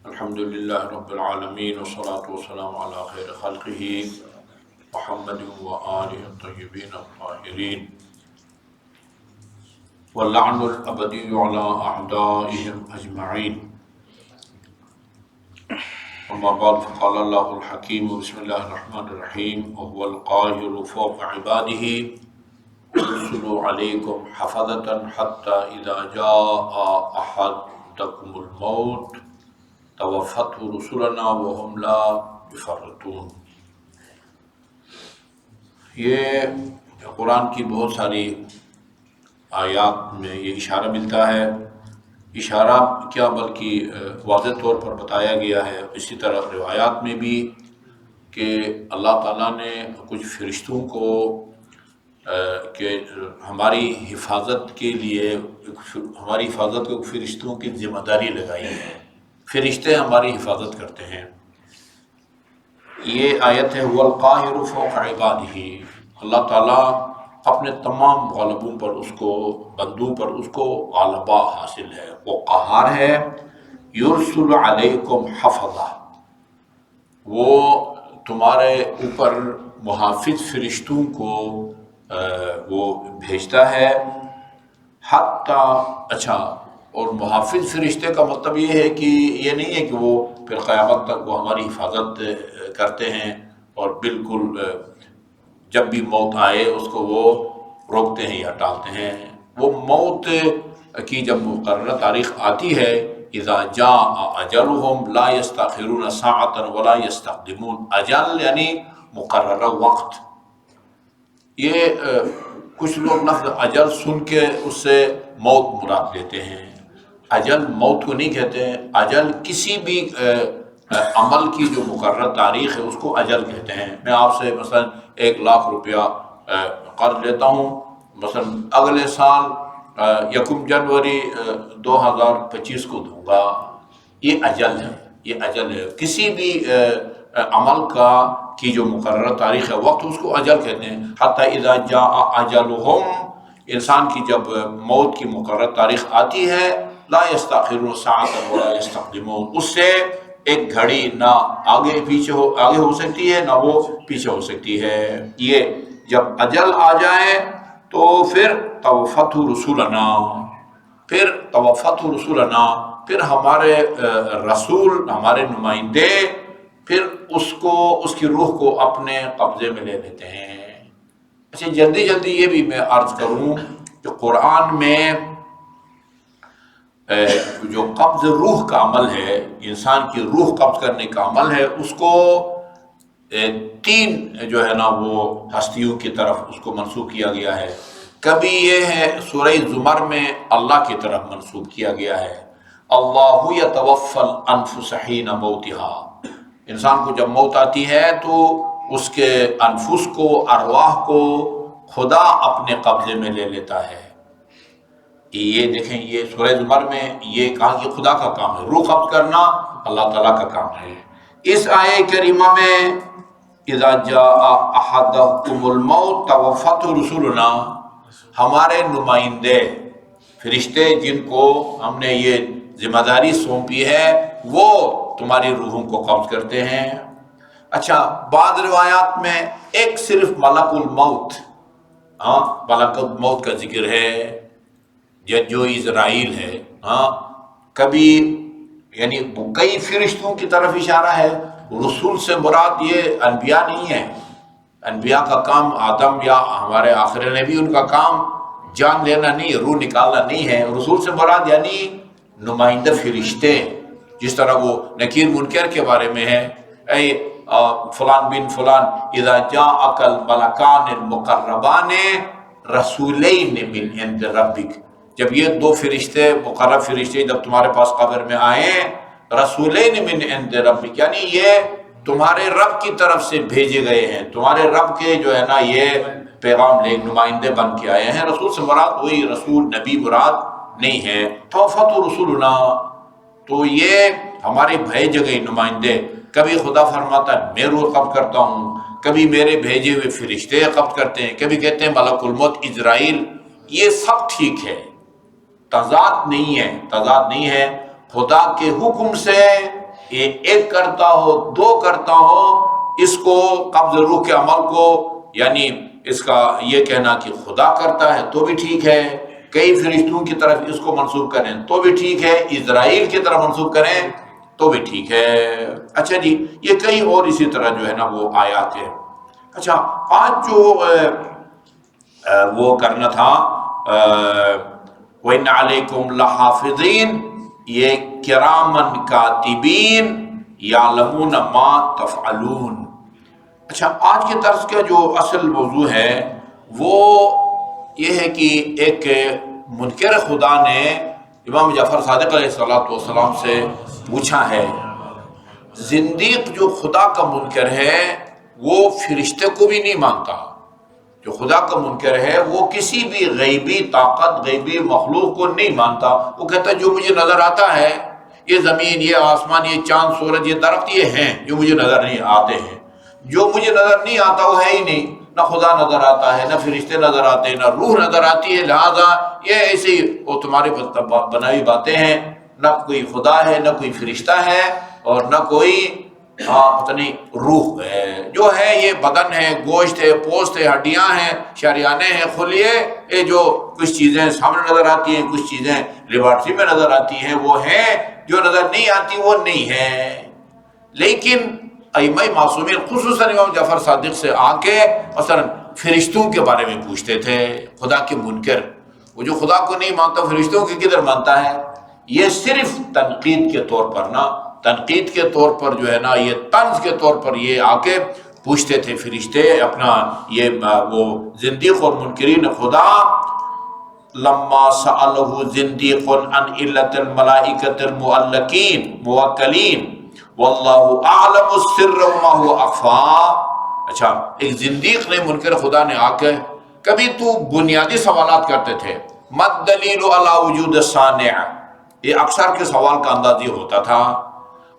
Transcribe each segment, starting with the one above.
الحمدللہ رب العالمین والصلاة والسلام علی خیر خلقہ محمد وآلہ الطیبین الطاہرین واللعن الابدی علی اعدائهم اجمعین اما بعد فقال اللہ الحکیم بسم اللہ الرحمن الرحیم وهو القاہر فوق عباده يرسل علیکم حفظة حتى اذا جاء احدکم الموت توفته رسلنا وهم لا يفرطون۔ یہ قرآن کی بہت ساری آیات میں یہ اشارہ ملتا ہے، اشارہ کیا بلکہ واضح طور پر بتایا گیا ہے، اسی طرح روایات میں بھی کہ اللہ تعالیٰ نے کچھ فرشتوں کو کہ ہماری حفاظت کے لیے ہماری حفاظت کو فرشتوں کی ذمہ داری لگائی ہے، فرشتے ہماری حفاظت کرتے ہیں۔ یہ آیت ہے هو القاہر فوق عبادہ، اللہ تعالیٰ اپنے تمام غلبوں پر بندوں پر اس کو غلبہ حاصل ہے، وہ قہار ہے۔ یرسل علیکم حفظہ، وہ تمہارے اوپر محافظ فرشتوں کو وہ بھیجتا ہے۔ اچھا، اور محافظ فرشتے کا مطلب یہ ہے کہ یہ نہیں ہے کہ وہ پھر قیامت تک وہ ہماری حفاظت کرتے ہیں اور بالکل جب بھی موت آئے اس کو وہ روکتے ہیں یا ٹالتے ہیں۔ وہ موت کی جب مقررہ تاریخ آتی ہے، اذا جاء اجلهم لا يستأخرون ساعة ولا يستقدمون، اجل یعنی مقررہ وقت۔ یہ کچھ لوگ لفظ اجل سن کے اس سے موت مراد لیتے ہیں، اجل موت کو نہیں کہتے ہیں، اجل کسی بھی عمل کی جو مقررہ تاریخ ہے اس کو اجل کہتے ہیں۔ میں آپ سے مثلا 1,00,000 روپیہ قرض لیتا ہوں، مثلا اگلے سال 1 جنوری 2025 کو دوں گا، یہ اجل ہے، یہ اجل ہے۔ کسی بھی عمل کی جو مقررہ تاریخ ہے وقت، اس کو اجل کہتے ہیں۔ حتی اذا جاء اجلهم، انسان کی جب موت کی مقررہ تاریخ آتی ہے، لا يستأخرون ساعة ولا يستقدمون، اس سے ایک گھڑی نہ آگے ہو سکتی ہے نہ وہ پیچھے ہو سکتی ہے۔ یہ جب اجل آ جائے تو پھر توفته رسولنا، پھر ہمارے رسول، ہمارے نمائندے پھر اس کی روح کو اپنے قبضے میں لے لیتے ہیں۔ اچھا، جلدی یہ بھی میں عرض کروں کہ قرآن میں جو قبض روح کا عمل ہے، انسان کی روح قبض کرنے کا عمل ہے، اس کو 3 جو ہے نا وہ ہستیوں کی طرف اس کو منسوب کیا گیا ہے۔ کبھی یہ ہے سورہ زمر میں اللہ کی طرف منسوب کیا گیا ہے، اللہ یتوفی الانفس حین موتها، انسان کو جب موت آتی ہے تو اس کے انفس کو، ارواح کو خدا اپنے قبضے میں لے لیتا ہے۔ یہ دیکھیں، یہ سورہ زمر میں یہ کہا کہ خدا کا کام ہے، روح قبض کرنا اللہ تعالیٰ کا کام ہے۔ اس آیہ کریمہ میں اذا جاء احدکم الموت توفته رسلنا، ہمارے نمائندے فرشتے جن کو ہم نے یہ ذمہ داری سونپی ہے، وہ تمہاری روحوں کو قبض کرتے ہیں۔ اچھا، بعض روایات میں ایک صرف ملک الموت، ملک الموت کا ذکر ہے، جو اسرائیل ہے، کبھی یعنی کئی فرشتوں کی طرف اشارہ ہے۔ رسول سے مراد یہ انبیاء نہیں ہے، انبیاء کا کام آدم یا ہمارے آخر نبی، ان کا کام جان لینا نہیں، روح نکالنا نہیں ہے۔ رسول سے مراد یعنی نمائندہ فرشتے، جس طرح وہ نکیر منکر کے بارے میں ہے، اے فلان بن فلان اذا جاءک الملکان المقربان رسولین من عند ربک، جب یہ 2 فرشتے، مقرب فرشتے جب تمہارے پاس قبر میں آئیں، رسولین من عند ربک یعنی یہ تمہارے رب کی طرف سے بھیجے گئے ہیں، تمہارے رب کے جو ہے نا یہ پیغام لے نمائندے بن کے آئے ہیں۔ رسول سے مراد وہی رسول نبی مراد نہیں ہے۔ توفته رسولنا، تو یہ ہمارے بھیجے گئے نمائندے، کبھی خدا فرماتا ہے میں روح قبض کرتا ہوں، کبھی میرے بھیجے ہوئے فرشتے قبض کرتے ہیں، کبھی کہتے ہیں ملک الموت اسرائیل۔ یہ سب ٹھیک ہے، تضاد نہیں ہے، خدا کے حکم سے ایک کرتا ہو، دو کرتا ہو، اس کو قبض روح کے عمل کو، یعنی اس کا یہ کہنا کہ خدا کرتا ہے تو بھی ٹھیک ہے، کئی فرشتوں کی طرف اس کو منسوب کریں تو بھی ٹھیک ہے، اسرائیل کی طرف منسوب کریں تو بھی ٹھیک ہے۔ اچھا جی، یہ کئی اور اسی طرح جو ہے نا وہ آیات ہے۔ اچھا، آج جو وہ کرنا تھا وَإِنَّ عَلَيْكُمْ لَحَافِظِينَ، یہ کِرَامًا کاتبین یعلمون ما تفعلون۔ اچھا، آج کے درس کا جو اصل موضوع ہے وہ یہ ہے کہ ایک منکر خدا نے امام جعفر صادق علیہ السلام سے پوچھا ہے، زندیق جو خدا کا منکر ہے وہ فرشتے کو بھی نہیں مانتا، جو خدا کا منکر ہے وہ کسی بھی غیبی طاقت، غیبی مخلوق کو نہیں مانتا۔ وہ کہتا ہے جو مجھے نظر آتا ہے، یہ زمین، یہ آسمان، یہ چاند، سورج، یہ درخت، یہ ہیں جو مجھے نظر نہیں آتے ہیں۔ جو مجھے نظر نہیں آتا وہ ہے ہی نہیں، نہ خدا نظر آتا ہے، نہ فرشتے نظر آتے ہیں، نہ روح نظر آتی ہے، لہذا یہ ایسی وہ تمہاری بنائی باتیں ہیں، نہ کوئی خدا ہے، نہ کوئی فرشتہ ہے، اور نہ کوئی پتہ نہیں روح ہے۔ جو ہے یہ بدن ہے، گوشت ہے، پوست ہے، ہڈیاں ہیں، شریانے ہیں، خلیے، یہ جو کچھ چیزیں سامنے نظر آتی ہیں، کچھ چیزیں لیبارٹری میں نظر آتی ہیں وہ ہیں، جو نظر نہیں آتی وہ نہیں ہے۔ لیکن ائمہ معصومین خصوصاً امام جعفر صادق سے آ کے مثلا فرشتوں کے بارے میں پوچھتے تھے، خدا کے منکر، وہ جو خدا کو نہیں مانتا فرشتوں کے کدھر مانتا ہے؟ یہ صرف تنقید کے طور پر نا، تنقید کے طور پر جو ہے نا، یہ طنز کے طور پر یہ آ کے پوچھتے تھے فرشتے اپنا، یہ وہ زندیق اور منکرین خدا۔ لما سألہ زندیق عن علت الملائکۃ المعلقین موکلین واللہ اعلم السر وما هو اخفی۔ اچھا، ایک زندیق نے، منکر خدا نے آ کے، کبھی تو بنیادی سوالات کرتے تھے، مد دلیل علی وجود الصانع، یہ اکثر کے سوال کا انداز یہ ہوتا تھا،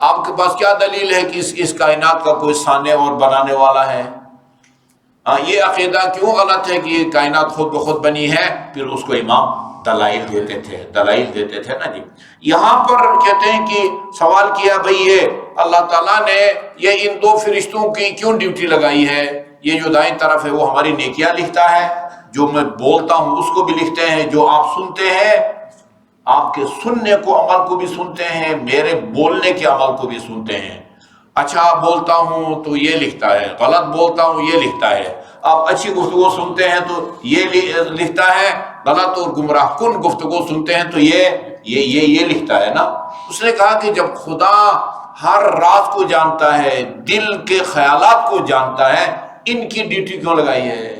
آپ کے پاس کیا دلیل ہے کہ اس کائنات کا کوئی صانع اور بنانے والا ہے؟ یہ عقیدہ کیوں غلط ہے کہ یہ کائنات خود بخود بنی ہے؟ پھر اس کو امام دلائل دیتے تھے نا جی۔ یہاں پر کہتے ہیں کہ سوال کیا بھئی یہ اللہ تعالیٰ نے یہ ان دو فرشتوں کی کیوں ڈیوٹی لگائی ہے؟ یہ جو دائیں طرف ہے وہ ہماری نیکیاں لکھتا ہے، جو میں بولتا ہوں اس کو بھی لکھتے ہیں، جو آپ سنتے ہیں، آپ کے سننے کو عمل کو بھی سنتے ہیں، میرے بولنے کے عمل کو بھی سنتے ہیں۔ اچھا بولتا ہوں تو یہ لکھتا ہے، غلط بولتا ہوں یہ لکھتا ہے۔ آپ اچھی گفتگو سنتے ہیں تو یہ لکھتا ہے، غلط اور گمراہ کن گفتگو سنتے ہیں تو یہ لکھتا ہے نا۔ اس نے کہا کہ جب خدا ہر راز کو جانتا ہے، دل کے خیالات کو جانتا ہے، ان کی ڈیوٹی کیوں لگائی ہے؟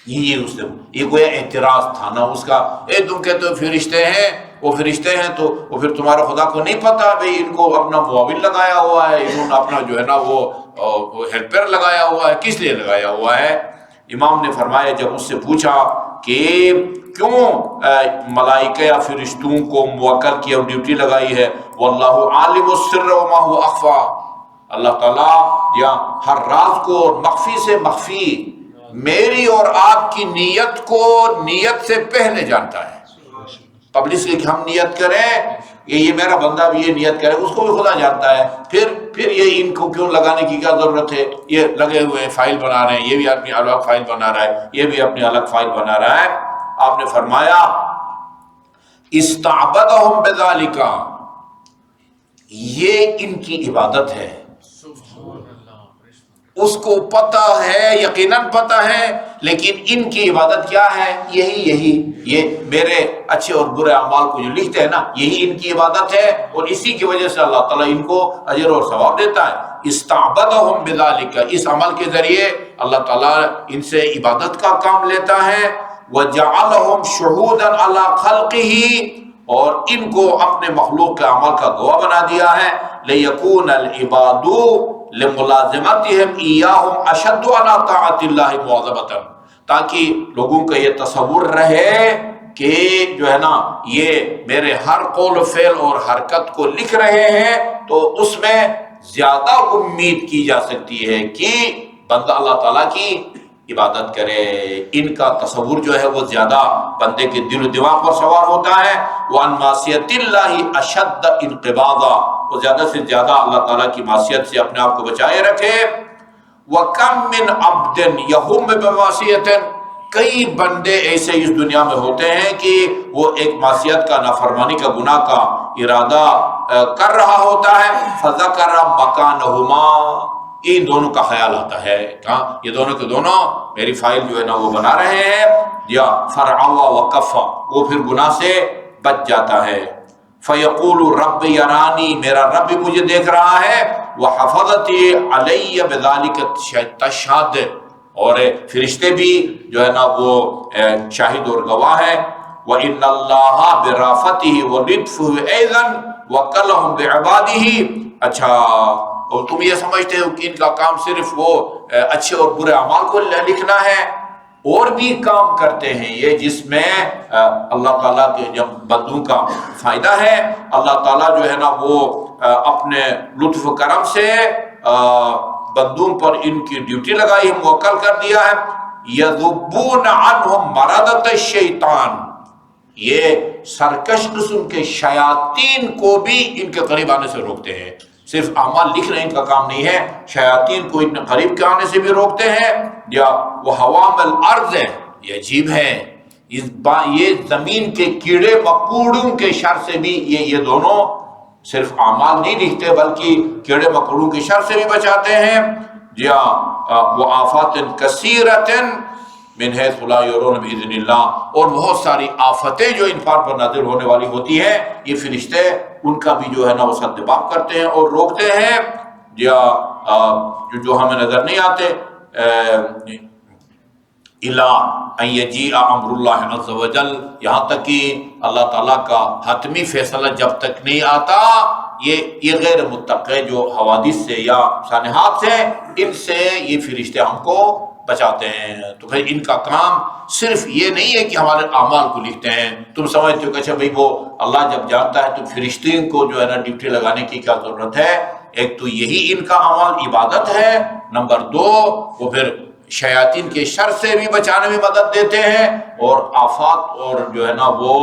یہ کوئی اعتراض تھا نا اس کا۔ تم کہتے ہو فرشتے ہیں، وہ فرشتے ہیں تو وہ پھر تمہارے خدا کو نہیں پتا بھئی ان کو اپنا معاون لگایا ہوا ہے، انہوں نے اپنا جو ہے نا وہ ہیلپر لگایا ہوا ہے، کس لیے لگایا ہوا ہے؟ امام نے فرمایا جب اس سے پوچھا کہ کیوں ملائکہ یا فرشتوں کو موکل کیا، ڈیوٹی لگائی ہے، واللہ عالم السر وما هو اخفی، اللہ تعالیٰ یا ہر راز کو اور مخفی سے مخفی، میری اور آپ کی نیت کو نیت سے پہلے جانتا ہے، قبل اس لیے کہ ہم نیت کریں کہ یہ میرا بندہ بھی یہ نیت کرے، اس کو بھی خدا جانتا ہے۔ پھر یہ ان کو کیوں لگانے کی کیا ضرورت ہے؟ یہ لگے ہوئے فائل بنا رہے ہیں، یہ بھی اپنی الگ فائل بنا رہا ہے، یہ بھی اپنی الگ فائل بنا رہا ہے۔ آپ نے فرمایا استعبدہم بذالک، یہ ان کی عبادت ہے، اس کو پتہ ہے، یقیناً پتہ ہے، لیکن ان کی عبادت کیا ہے؟ یہی یہ میرے اچھے اور برے اعمال کو جو لکھتے ہیں نا، یہی ان کی عبادت ہے، اور اسی کی وجہ سے اللہ تعالیٰ ان کو اجر اور ثواب دیتا ہے۔ استعبدہم بذالک، اس عمل کے ذریعے اللہ تعالیٰ ان سے عبادت کا کام لیتا ہے۔ وجعلہم شہودا علی خلقہ، اور ان کو اپنے مخلوق کے عمل کا گواہ بنا دیا ہے۔ لیکون العباد لملازمتہم ایاہم اشد علی طاعت اللہ مواظبۃ، تاکہ لوگوں کا یہ تصور رہے کہ جو ہے نا یہ میرے ہر قول و فعل اور حرکت کو لکھ رہے ہیں، تو اس میں زیادہ امید کی جا سکتی ہے کہ بندہ اللہ تعالیٰ کی عبادت کرے۔ ان کا تصور جو ہے وہ زیادہ بندے کے دل و دماغ پر سوار ہوتا ہے۔ وَعَنْ مَعْصِيَةِ اللَّهِ أَشَدَّ انقباضا، وہ زیادہ سے زیادہ اللہ تعالیٰ کی معصیت سے اپنے آپ کو بچائے رکھے۔ وَكَمْ مِنْ عَبْدٍ يَهُمُّ بِمَعْصِيَةٍ، کئی بندے ایسے اس دنیا میں ہوتے ہیں کہ وہ ایک معصیت کا، نافرمانی کا، گناہ کا ارادہ کر رہا ہوتا ہے۔ فَذَكَرَ مَكَانَهُمَا، ان دونوں کا خیال آتا ہے، کہاں یہ دونوں کے دونوں میری فائل جو ہے نا وہ بنا رہے ہیں، یا فرعوا وکفا، وہ پھر گناہ سے بچ جاتا ہے۔ فیقول رب یرانی، میرا رب بھی مجھے دیکھ رہا ہے، وحفظتی علی بذلک تشہد، اور فرشتے بھی جو ہے نا وہ شاہد اور گواہ ہے۔ وَإِنَّ اللَّهَ بِرَافَتِهِ وَلِطْفِهِ أَيْضًا وَكَلَهُمْ بِعِبَادِهِ۔ اچھا، اور تم یہ سمجھتے ہو کہ ان کا کام صرف وہ اچھے اور برے اعمال کو لکھنا ہے؟ اور بھی کام کرتے ہیں یہ، جس میں اللہ تعالیٰ کے جب بندوں کا فائدہ ہے، اللہ تعالیٰ جو ہے نا وہ اپنے لطف و کرم سے بندوں پر ان کی ڈیوٹی لگائی ہے، موکل کر دیا ہے۔ یذبون عنہم مردۃ الشیطان، یہ سرکش قسم کے شیاطین کو بھی ان کے قریب آنے سے روکتے ہیں۔ صرف اعمال لکھنا ان کا کام نہیں ہے، شیاطین کو اتنے قریب کے آنے سے بھی روکتے ہیں۔ یا وہ حوام الارض ہے، یہ عجیب ہے، یہ زمین کے کیڑے مکوڑوں کے شر سے بھی یہ دونوں صرف اعمال نہیں لکھتے بلکہ کیڑے مکوڑوں کے شر سے بھی بچاتے ہیں۔ یا وہ آفات کثیرۃ من حیث لا یرون باذن اللہ، اور بہت ساری آفتیں جو انسان پر نازل ہونے والی ہوتی ہیں، یہ فرشتے ان کا بھی جو ہے نا وہ سدباب کرتے ہیں اور روکتے ہیں، یا جو ہمیں نظر نہیں آتے۔ الا ان یجیء امر اللہ عز وجل، یہاں تک کہ اللہ تعالیٰ کا حتمی فیصلہ جب تک نہیں آتا، یہ غیر متقی جو حوادث سے یا سانحات سے، ان سے یہ فرشتے ہم کو بچاتے ہیں۔ تو پھر ان کا کام صرف یہ نہیں ہے کہ ہمارے اعمال کو لکھتے ہیں۔ تم سمجھتے ہو کہ اچھا بھائی وہ اللہ جب جانتا ہے تو فرشتے کو جو ہے نا ڈیوٹی لگانے کی کیا ضرورت ہے؟ ایک تو یہی ان کا عمل عبادت ہے، نمبر دو وہ پھر شیاطین کے شر سے بھی بچانے میں مدد دیتے ہیں، اور آفات اور جو ہے نا وہ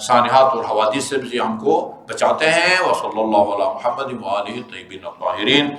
سانحات اور حوادث سے بھی ہم کو بچاتے ہیں۔ وصلی اللہ علی محمد وآلہ الطیبین الطاہرین۔